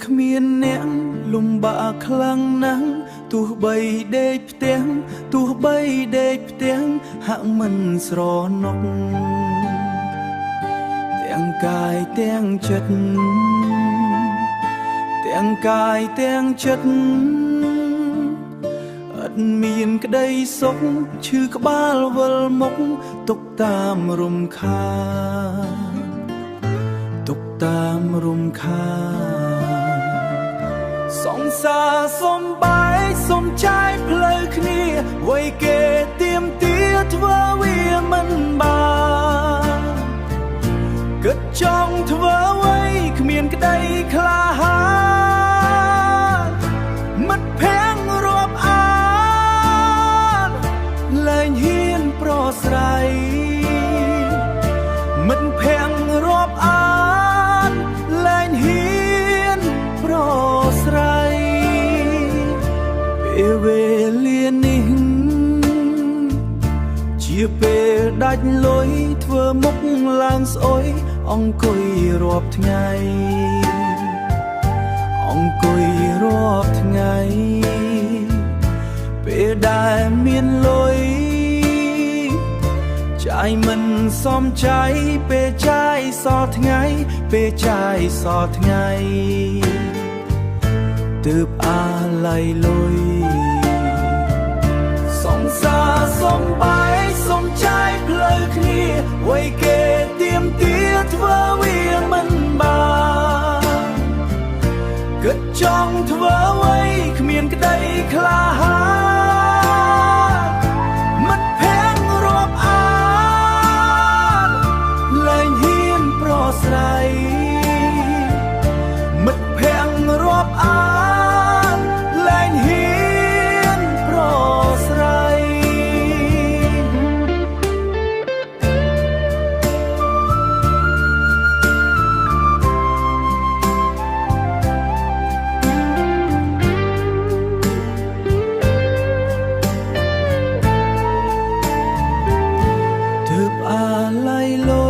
គ្មានអ្នកលំបាកខ្លាំងណាស់ទោះបីដេកផ្ទាំងទោះបីដេកផ្ទាំងហាក់មិនស្រណុកទាំងកាយទាំងចិត្តទាំងកាយទាំងចិត្តអត់មានក្តីសុខឈឺក្បាលវិលមុខទុកតាមរំខានទុកតាមរំខានសង្សារសំបាយសំចាយផ្លូវគ្នាវ័យគេទៀមទាធ្វើវាមិនបានគិតចង់ធ្វើអ្វីគ្មានក្តីក្លាហានមិត្តភក្តិរាប់អានលែងហ៊ានប្រស្រ័យមិត្តភក្តិរាប់អានលែងហ៊ានប្រស្រ័យពេលវេលានេះជាពេលដាច់លុយធ្វើមុខឡើងស្អុយអង្គុយរាប់ថ្ងៃអង្គុយរាប់ថ្ងៃពេលដែលមានលុយចាយមិនសមใจពេលចាយសល់ថ្ងៃពេលចាយសល់ថ្ងៃទើបអាឡ័យលុយសង្សារសំបាយសំចាយផ្លូវគ្នាវ័យគេទៀមទាធ្វើវាមិនបានគិតចង់ធ្វើអ្វីគ្មានក្តីក្លាហានមិត្តភក្តិរាប់អានលែងហ៊ានប្រស្រ័យមិត្តភក្តិរាប់អានលែងហ៊ានប្រស្រ័យទើបអាឡ័យលុ